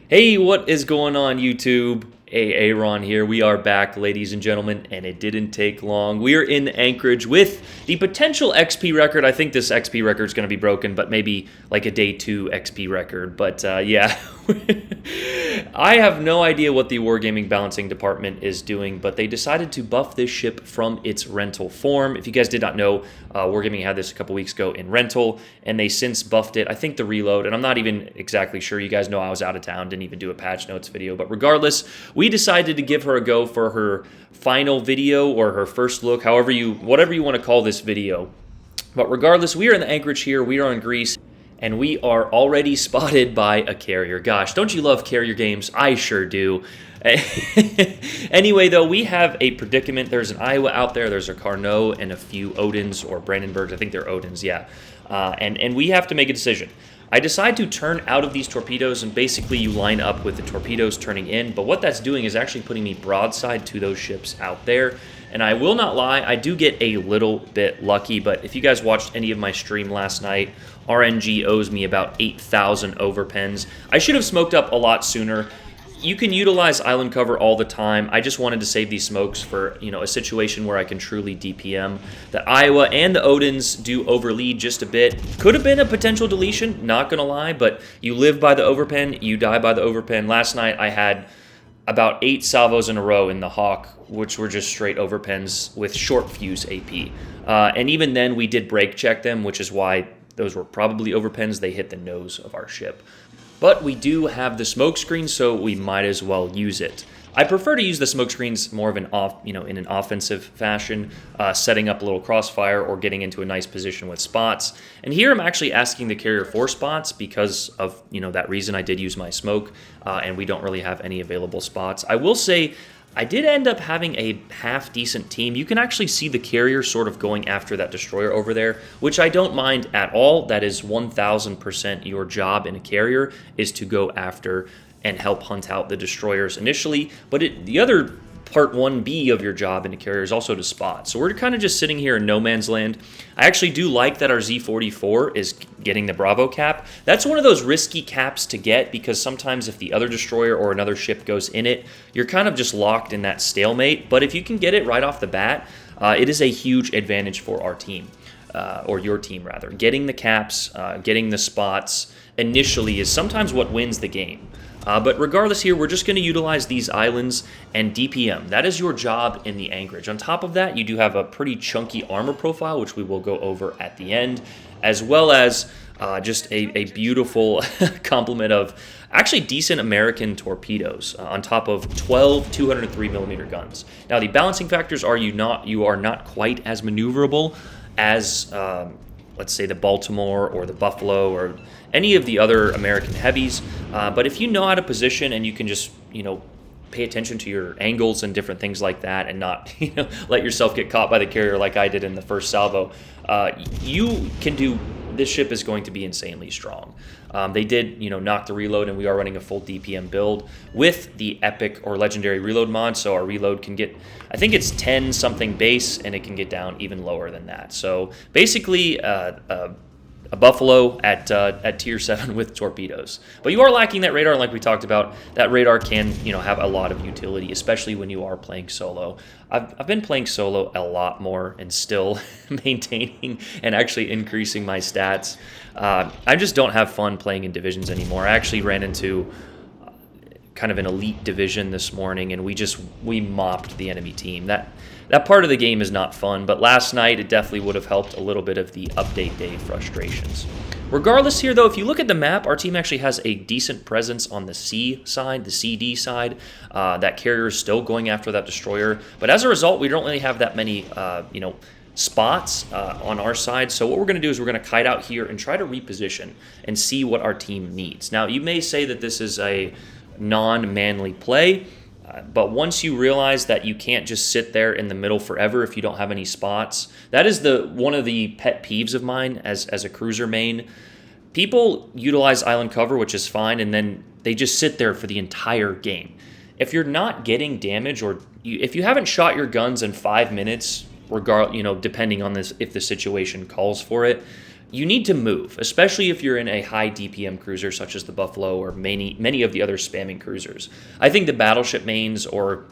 Hey, what is going on, YouTube? Aaron here. We are back, ladies and gentlemen, and it didn't take long. We are in Anchorage with the potential XP record. I think this XP record is going to be broken, but maybe like a day 2 XP record. But yeah, I have no idea what the Wargaming balancing department is doing, but they decided to buff this ship from its rental form. If you guys did not know, Wargaming had this a couple weeks ago in rental, and they since buffed it. I think the reload, and I'm not even exactly sure. You guys know I was out of town, didn't even do a patch notes video, but regardless, we decided to give her a go for her final video or her first look, whatever you want to call this video. But regardless, we are in the Anchorage here. We are in Greece, and we are already spotted by a carrier. Gosh, don't you love carrier games? I sure do. Anyway, though, we have a predicament. There's an Iowa out there. There's a Carnot and a few Odins or Brandenburgs. I think they're Odins, yeah. And we have to make a decision. I decide to turn out of these torpedoes, and basically you line up with the torpedoes turning in, but what that's doing is actually putting me broadside to those ships out there. And I will not lie, I do get a little bit lucky, but if you guys watched any of my stream last night, RNG owes me about 8,000 overpens. I should have smoked up a lot sooner. You can utilize island cover all the time. I just wanted to save these smokes for, a situation where I can truly DPM. The Iowa and the Odins do overlead just a bit. Could have been a potential deletion, not gonna lie, but you live by the overpen, you die by the overpen. Last night I had about 8 salvos in a row in the Hawk, which were just straight overpens with short fuse AP. And even then we did break check them, which is why those were probably overpens. They hit the nose of our ship. But we do have the smoke screen, so we might as well use it. I prefer to use the smoke screens more of in an offensive fashion, setting up a little crossfire or getting into a nice position with spots. And here I'm actually asking the carrier for spots because of that reason. I did use my smoke, and we don't really have any available spots. I will say, I did end up having a half-decent team. You can actually see the carrier sort of going after that destroyer over there, which I don't mind at all. That is 1,000% your job in a carrier, is to go after and help hunt out the destroyers initially. But the other part 1B of your job in a carrier is also to spot. So we're kind of just sitting here in no man's land. I actually do like that our Z44 is getting the Bravo cap. That's one of those risky caps to get because sometimes if the other destroyer or another ship goes in it, you're kind of just locked in that stalemate. But if you can get it right off the bat, it is a huge advantage for our team. Or your team, rather. Getting the caps, getting the spots initially is sometimes what wins the game. But regardless here, we're just going to utilize these islands and DPM. That is your job in the Anchorage. On top of that, you do have a pretty chunky armor profile, which we will go over at the end, as well as just a beautiful complement of actually decent American torpedoes on top of 12 203mm guns. Now, the balancing factors are you are not quite as maneuverable as let's say the Baltimore or the Buffalo or any of the other American heavies. But if you know how to position and you can just, pay attention to your angles and different things like that and not, let yourself get caught by the carrier like I did in the first salvo, you can do, this ship is going to be insanely strong. They did, knock the reload, and we are running a full DPM build with the epic or legendary reload mod, so our reload can get, I think it's 10 something base, and it can get down even lower than that. So basically, a Buffalo at tier 7 with torpedoes. But you are lacking that radar, and like we talked about, that radar can have a lot of utility, especially when you are playing solo. I've been playing solo a lot more and still maintaining and actually increasing my stats. I just don't have fun playing in divisions anymore. I actually ran into kind of an elite division this morning, and we mopped the enemy team. That part of the game is not fun, but last night it definitely would have helped a little bit of the update day frustrations. Regardless here, though, if you look at the map, our team actually has a decent presence on the C side, the CD side. That carrier is still going after that destroyer, but as a result, we don't really have that many, spots on our side. So what we're going to do is we're going to kite out here and try to reposition and see what our team needs. Now, you may say that this is a non-manly play, but once you realize that you can't just sit there in the middle forever if you don't have any spots, that is one of the pet peeves of mine as a cruiser main. People utilize island cover, which is fine, and then they just sit there for the entire game. If you're not getting damage, or if you haven't shot your guns in 5 minutes, depending on this, if the situation calls for it, you need to move, especially if you're in a high DPM cruiser such as the Buffalo or many of the other spamming cruisers. I think the battleship mains or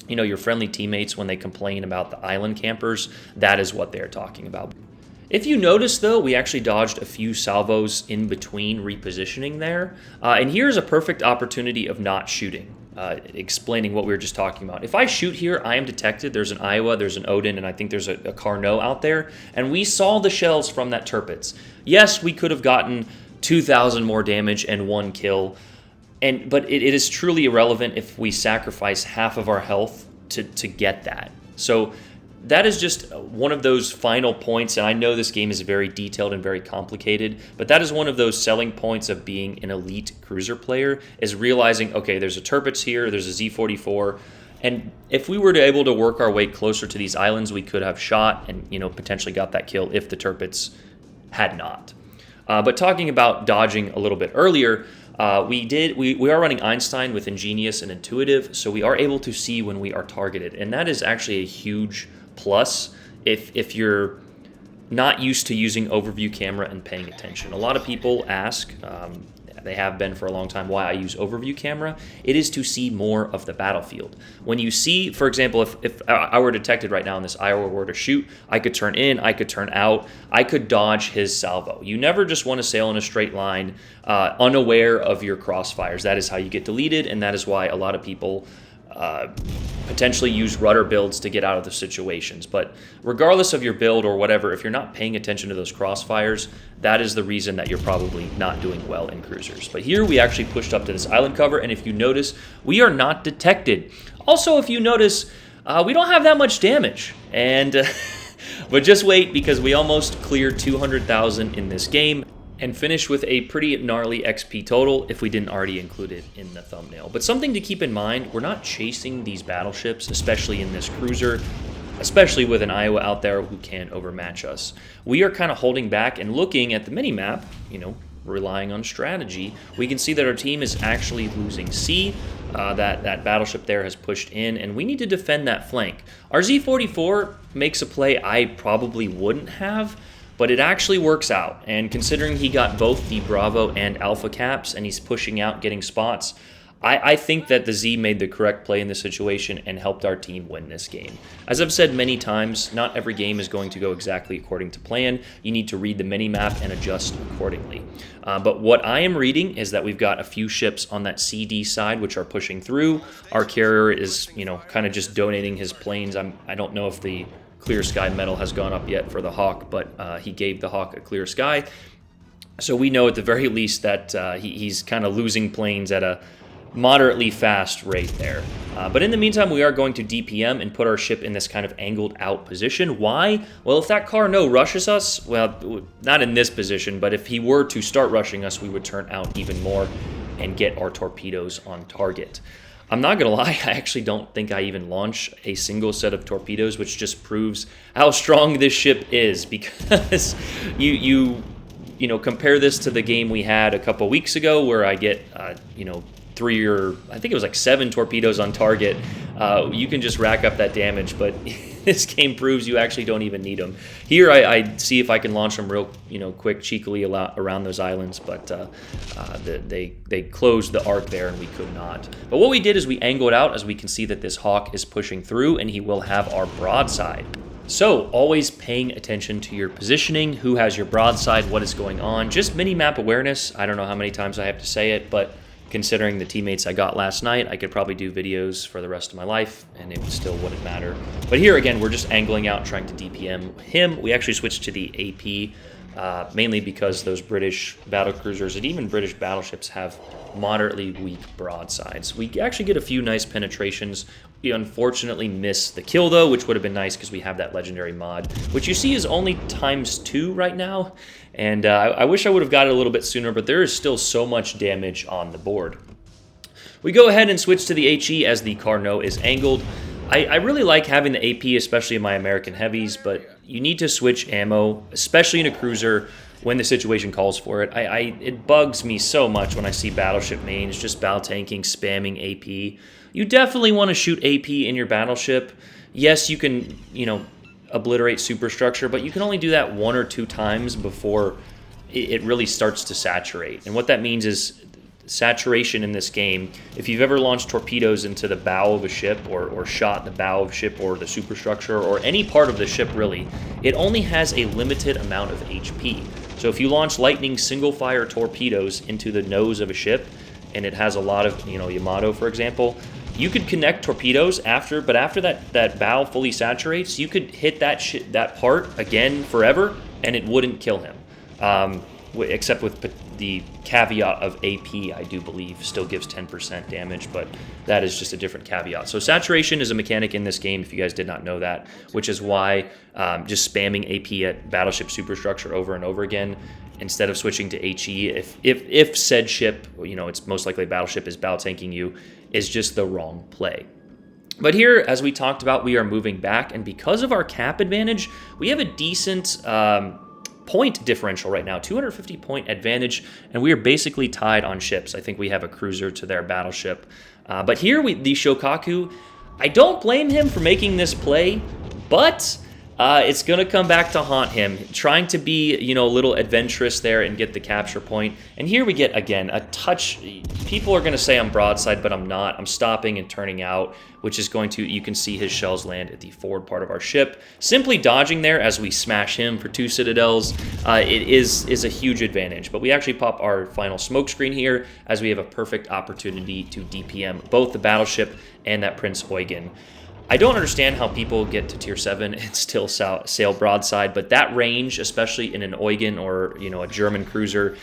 your friendly teammates, when they complain about the island campers, that is what they're talking about. If you notice, though, we actually dodged a few salvos in between repositioning there. And here's a perfect opportunity of not shooting, explaining what we were just talking about. If I shoot here, I am detected. There's an Iowa, there's an Odin, and I think there's a Carnot out there. And we saw the shells from that Tirpitz. Yes, we could have gotten 2,000 more damage and 1 kill. But it is truly irrelevant if we sacrifice half of our health to get that. So that is just one of those final points, and I know this game is very detailed and very complicated, but that is one of those selling points of being an elite cruiser player, is realizing, okay, there's a Tirpitz here, there's a Z44, and if we were able to work our way closer to these islands, we could have shot and potentially got that kill if the Tirpitz had not. But talking about dodging a little bit earlier, we are running Einstein with Ingenious and Intuitive, so we are able to see when we are targeted, and that is actually a huge plus if you're not used to using overview camera and paying attention. A lot of people ask, they have been for a long time, why I use overview camera. It is to see more of the battlefield. When you see, for example, if I were detected right now and this Iowa were to shoot, I could turn in, I could turn out, I could dodge his salvo. You never just want to sail in a straight line, unaware of your crossfires. That is how you get deleted, and that is why a lot of people potentially use rudder builds to get out of the situations. But regardless of your build or whatever, if you're not paying attention to those crossfires, that is the reason that you're probably not doing well in cruisers. But here we actually pushed up to this island cover, and if you notice, we are not detected. Also, if you notice, we don't have that much damage. And but just wait, because we almost cleared 200,000 in this game and finished with a pretty gnarly XP total if we didn't already include it in the thumbnail. But something to keep in mind, we're not chasing these battleships, especially in this cruiser, especially with an Iowa out there who can overmatch us. We are kind of holding back and looking at the mini-map, relying on strategy. We can see that our team is actually losing C. That battleship there has pushed in, and we need to defend that flank. Our Z44 makes a play I probably wouldn't have, but it actually works out, and considering he got both the Bravo and Alpha caps, and he's pushing out, getting spots, I think that the Z made the correct play in this situation and helped our team win this game. As I've said many times, not every game is going to go exactly according to plan. You need to read the mini-map and adjust accordingly. But what I am reading is that we've got a few ships on that CD side which are pushing through. Our carrier is, kind of just donating his planes. I don't know if the Clear Sky medal has gone up yet for the Hawk, but he gave the Hawk a clear sky. So we know at the very least that he's kind of losing planes at a moderately fast rate there. But in the meantime, we are going to DPM and put our ship in this kind of angled out position. Why? Well, if that Carnot rushes us, well, not in this position, but if he were to start rushing us, we would turn out even more and get our torpedoes on target. I'm not going to lie, I actually don't think I even launched a single set of torpedoes, which just proves how strong this ship is, because you compare this to the game we had a couple weeks ago where I get, 3 or I think it was like 7 torpedoes on target. You can just rack up that damage, but this game proves you actually don't even need them. Here I see if I can launch them real quick, cheekily around those islands, but they closed the arc there and we could not. But what we did is we angled out, as we can see that this Hawk is pushing through and he will have our broadside. So always paying attention to your positioning, who has your broadside, what is going on, just mini-map awareness. I don't know how many times I have to say it, but considering the teammates I got last night, I could probably do videos for the rest of my life, and it still wouldn't matter. But here, again, we're just angling out, trying to DPM him. We actually switched to the AP, mainly because those British battlecruisers and even British battleships have moderately weak broadsides. We actually get a few nice penetrations. We unfortunately miss the kill, though, which would have been nice because we have that legendary mod, which you see is only ×2 right now. And I wish I would have got it a little bit sooner, but there is still so much damage on the board. We go ahead and switch to the HE as the Carnot is angled. I really like having the AP, especially in my American heavies, but you need to switch ammo, especially in a cruiser, when the situation calls for it. It bugs me so much when I see battleship mains just bow tanking, spamming AP. You definitely want to shoot AP in your battleship. Yes, you can, obliterate superstructure, but you can only do that 1 or 2 times before it really starts to saturate. And what that means is saturation in this game. If you've ever launched torpedoes into the bow of a ship or shot the bow of a ship or the superstructure or any part of the ship really, it only has a limited amount of HP. So if you launch lightning single fire torpedoes into the nose of a ship and it has a lot of, Yamato for example, you could connect torpedoes after that bow fully saturates, you could hit that part again forever and it wouldn't kill him. Except with the caveat of AP, I do believe, still gives 10% damage, but that is just a different caveat. So saturation is a mechanic in this game, if you guys did not know that, which is why just spamming AP at battleship superstructure over and over again, instead of switching to HE, if said ship, it's most likely a battleship is bow tanking you, is just the wrong play. But here, as we talked about, we are moving back, and because of our cap advantage, we have a decent point differential right now, 250 point advantage, and we are basically tied on ships. I think we have a cruiser to their battleship. But here, the Shokaku, I don't blame him for making this play, but it's going to come back to haunt him, trying to be, a little adventurous there and get the capture point. And here we get, again, a touch. People are going to say I'm broadside, but I'm not. I'm stopping and turning out, which is going to, you can see his shells land at the forward part of our ship. Simply dodging there as we smash him for 2 citadels, it is a huge advantage. But we actually pop our final smoke screen here as we have a perfect opportunity to DPM both the battleship and that Prince Eugen. I don't understand how people get to tier 7 and still sail broadside, but that range, especially in an Eugen or a German cruiser,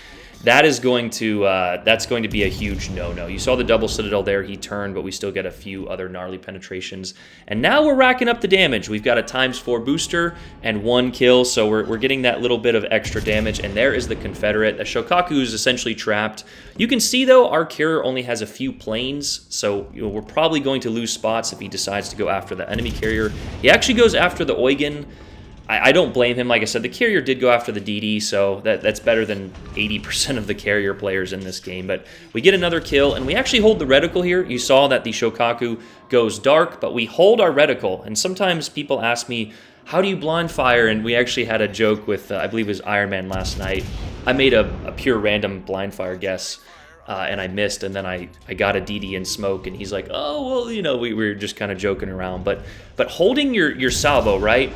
that's going to be a huge no-no. You saw the double citadel there, he turned, but we still get a few other gnarly penetrations. And now we're racking up the damage. We've got a ×4 booster and 1 kill, so we're getting that little bit of extra damage, and there is the Confederate. The Shokaku is essentially trapped. You can see, though, our carrier only has a few planes, so we're probably going to lose spots if he decides to go after the enemy carrier. He actually goes after the Eugen. I don't blame him. Like I said, the carrier did go after the DD, so that's better than 80% of the carrier players in this game. But we get another kill, and we actually hold the reticle here. You saw that the Shokaku goes dark, but we hold our reticle. And sometimes people ask me, how do you blind fire? And we actually had a joke with, I believe it was Iron Man last night. I made a pure random blind fire guess, and I missed, and then I got a DD in smoke, and he's like, oh, well, we were just kind of joking around. But holding your salvo, right?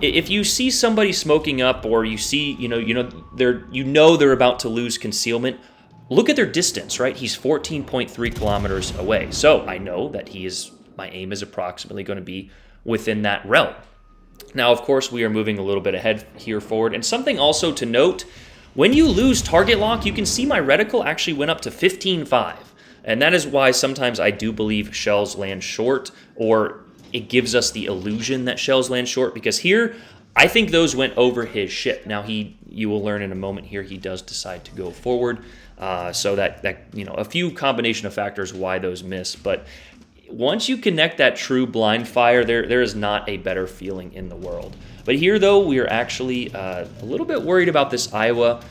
If you see somebody smoking up, or you see, they're about to lose concealment, look at their distance, right? He's 14.3 kilometers away. So I know that my aim is approximately going to be within that realm. Now, of course, we are moving a little bit ahead here forward. And something also to note, when you lose target lock, you can see my reticle actually went up to 15.5. And that is why sometimes I do believe shells land short, or it gives us the illusion that shells land short, because here, I think those went over his ship. Now, you will learn in a moment here, he does decide to go forward, so that a few combination of factors why those miss. But once you connect that true blind fire, there is not a better feeling in the world. But here, though, we are actually a little bit worried about this Iowa.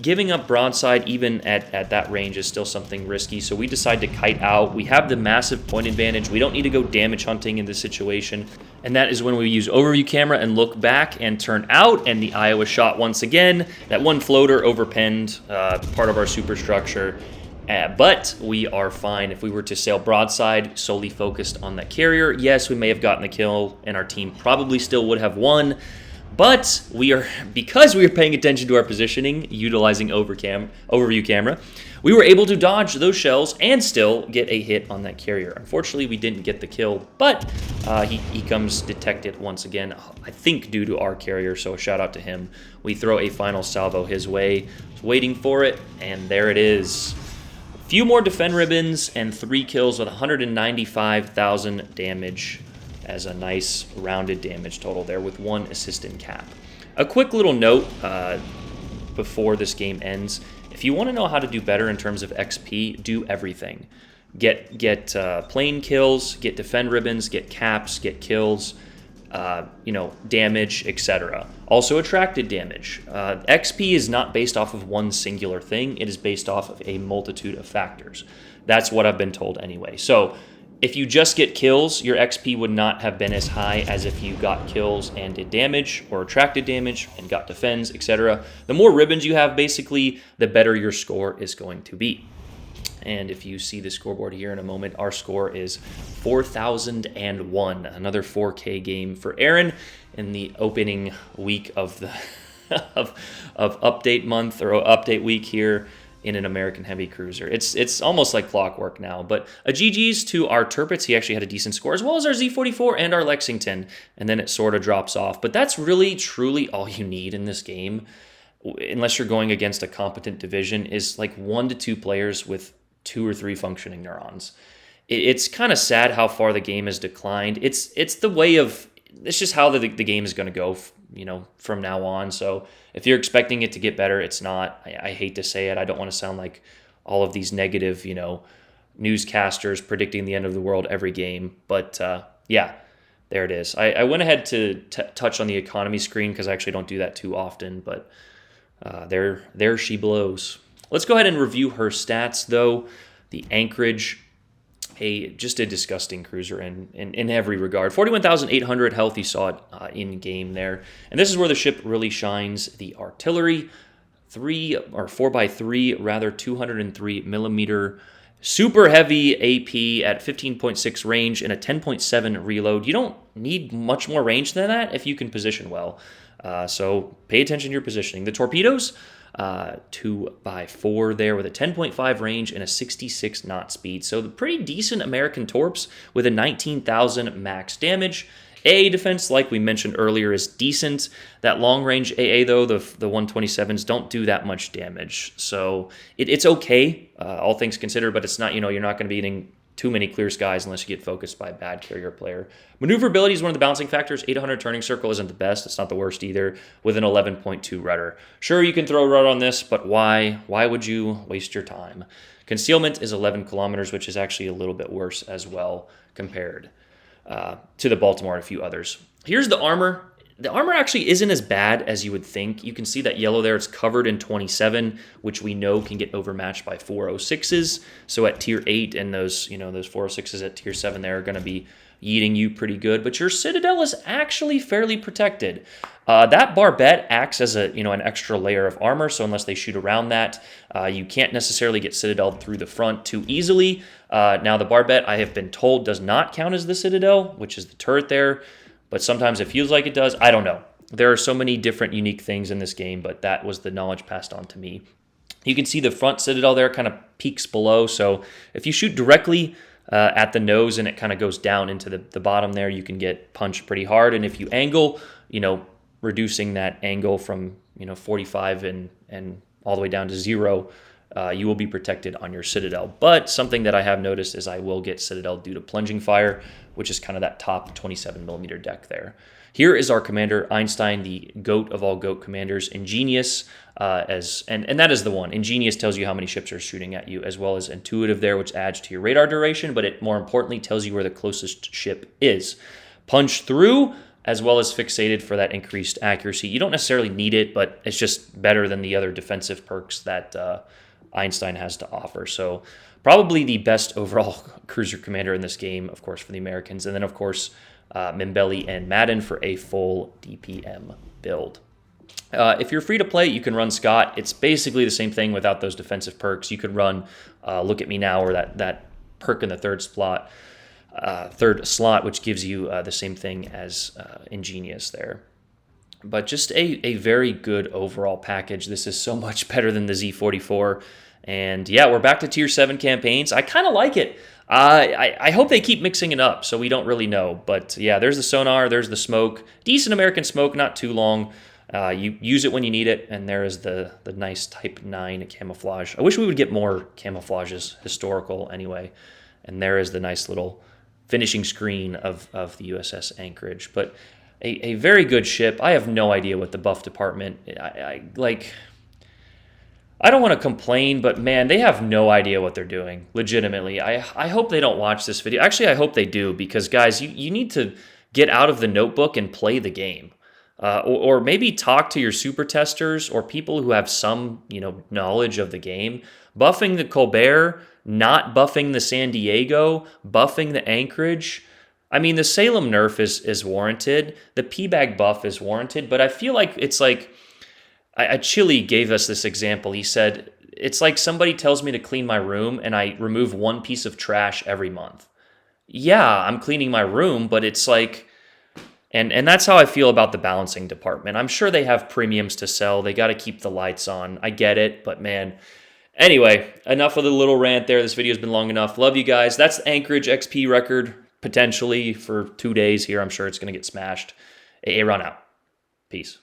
Giving up broadside even at that range is still something risky, so we decide to kite out. We have the massive point advantage. We don't need to go damage hunting in this situation, and that is when we use overview camera and look back and turn out, and the Iowa shot once again. That one floater overpenned part of our superstructure, but we are fine. If we were to sail broadside, solely focused on that carrier, yes, we may have gotten the kill, and our team probably still would have won. But because we are paying attention to our positioning, utilizing overview camera, we were able to dodge those shells and still get a hit on that carrier. Unfortunately, we didn't get the kill, but he comes detected once again, I think due to our carrier, so a shout out to him. We throw a final salvo his way, waiting for it, and there it is. A few more defend ribbons and 3 kills with 195,000 damage. As a nice rounded damage total there with 1 assist in cap. A quick little note before this game ends. If you want to know how to do better in terms of XP, do everything. Get plane kills, get defend ribbons, get caps, get kills, damage, etc. Also attracted damage. XP is not based off of one singular thing. It is based off of a multitude of factors. That's what I've been told anyway. So If you just get kills, your XP would not have been as high as if you got kills and did damage or attracted damage and got defends, etc. The more ribbons you have, basically, the better your score is going to be. And if you see the scoreboard here in a moment, our score is 4,001. Another 4K game for Aaron in the opening week of the of update month or update week here in an American heavy cruiser. It's almost like clockwork now. But a GG's to our Turpitz. He actually had a decent score, as well as our Z44 and our Lexington. And then it sort of drops off. But that's really, truly all you need in this game, unless you're going against a competent division, is like 1 to 2 players with 2 or 3 functioning neurons. It's kind of sad how far the game has declined. It's the way of, it's just how the game is going to go, from now on. So if you're expecting it to get better, it's not. I hate to say it. I don't want to sound like all of these negative, newscasters predicting the end of the world every game. But yeah, there it is. I went ahead to touch on the economy screen because I actually don't do that too often. But there she blows. Let's go ahead and review her stats, though. The Anchorage, just a disgusting cruiser in every regard. 41,800 health, you saw it in game there. And this is where the ship really shines. The artillery, 4x3, rather, 203 millimeter, super heavy AP at 15.6 range and a 10.7 reload. You don't need much more range than that if you can position well. So pay attention to your positioning. The torpedoes, 2x4 there with a 10.5 range and a 66 knot speed. So the pretty decent American torps with a 19,000 max damage. AA defense, like we mentioned earlier, is decent. That long range AA, though, the 127s don't do that much damage. So it's okay, all things considered, but it's not, you're not going to be eating too many clear skies unless you get focused by a bad carrier player. Maneuverability is one of the balancing factors. 800 turning circle isn't the best. It's not the worst either, with an 11.2 rudder. Sure, you can throw a rudder on this, but why? Why would you waste your time? Concealment is 11 kilometers, which is actually a little bit worse as well compared to the Baltimore and a few others. Here's the armor. The armor actually isn't as bad as you would think. You can see that yellow there. It's covered in 27, which we know can get overmatched by 406s. So at tier 8 and those 406s at tier 7 there are going to be yeeting you pretty good. But your Citadel is actually fairly protected. That barbette acts as an extra layer of armor. So unless they shoot around that, you can't necessarily get Citadel through the front too easily. Now the barbette, I have been told, does not count as the Citadel, which is the turret there. But sometimes it feels like it does. I don't know. There are so many different unique things in this game, but that was the knowledge passed on to me. You can see the front Citadel there kind of peaks below. So if you shoot directly at the nose and it kind of goes down into the bottom there, you can get punched pretty hard. And if you angle, reducing that angle from 45 and all the way down to 0, you will be protected on your Citadel. But something that I have noticed is I will get Citadel due to plunging fire, which is kind of that top 27 millimeter deck there. Here is our commander, Einstein, the GOAT of all GOAT commanders. Ingenious, and that is the one. Ingenious tells you how many ships are shooting at you, as well as Intuitive there, which adds to your radar duration, but it more importantly tells you where the closest ship is. Punch through, as well as fixated for that increased accuracy. You don't necessarily need it, but it's just better than the other defensive perks that Einstein has to offer. So probably the best overall cruiser commander in this game, of course, for the Americans. And then, of course, Mimbelli and Madden for a full DPM build. If you're free to play, you can run Scott. It's basically the same thing without those defensive perks. You could run Look at Me Now, or that perk in the third slot, which gives you the same thing as Ingenious there. But just a very good overall package. This is so much better than the Z44. And yeah, we're back to tier 7 campaigns. I kind of like it. I hope they keep mixing it up, so we don't really know. But yeah, there's the sonar, there's the smoke. Decent American smoke, not too long. You use it when you need it, and there is the nice Type 9 camouflage. I wish we would get more camouflages, historical anyway. And there is the nice little finishing screen of the USS Anchorage. But a very good ship. I have no idea what the buff department... I don't want to complain, but man, they have no idea what they're doing, legitimately. I hope they don't watch this video. Actually, I hope they do, because, guys, you need to get out of the notebook and play the game. Or maybe talk to your super testers or people who have some knowledge of the game. Buffing the Colbert not buffing the San Diego, buffing the Anchorage. I mean, the Salem nerf is warranted. The P-Bag buff is warranted, but I feel like it's like, Chili gave us this example. He said, it's like somebody tells me to clean my room and I remove one piece of trash every month. Yeah, I'm cleaning my room, but it's like, and that's how I feel about the balancing department. I'm sure they have premiums to sell. They got to keep the lights on. I get it, but man. Anyway, enough of the little rant there. This video's been long enough. Love you guys. That's the Anchorage XP record, potentially for 2 days here. I'm sure it's going to get smashed. Aaron out. Peace.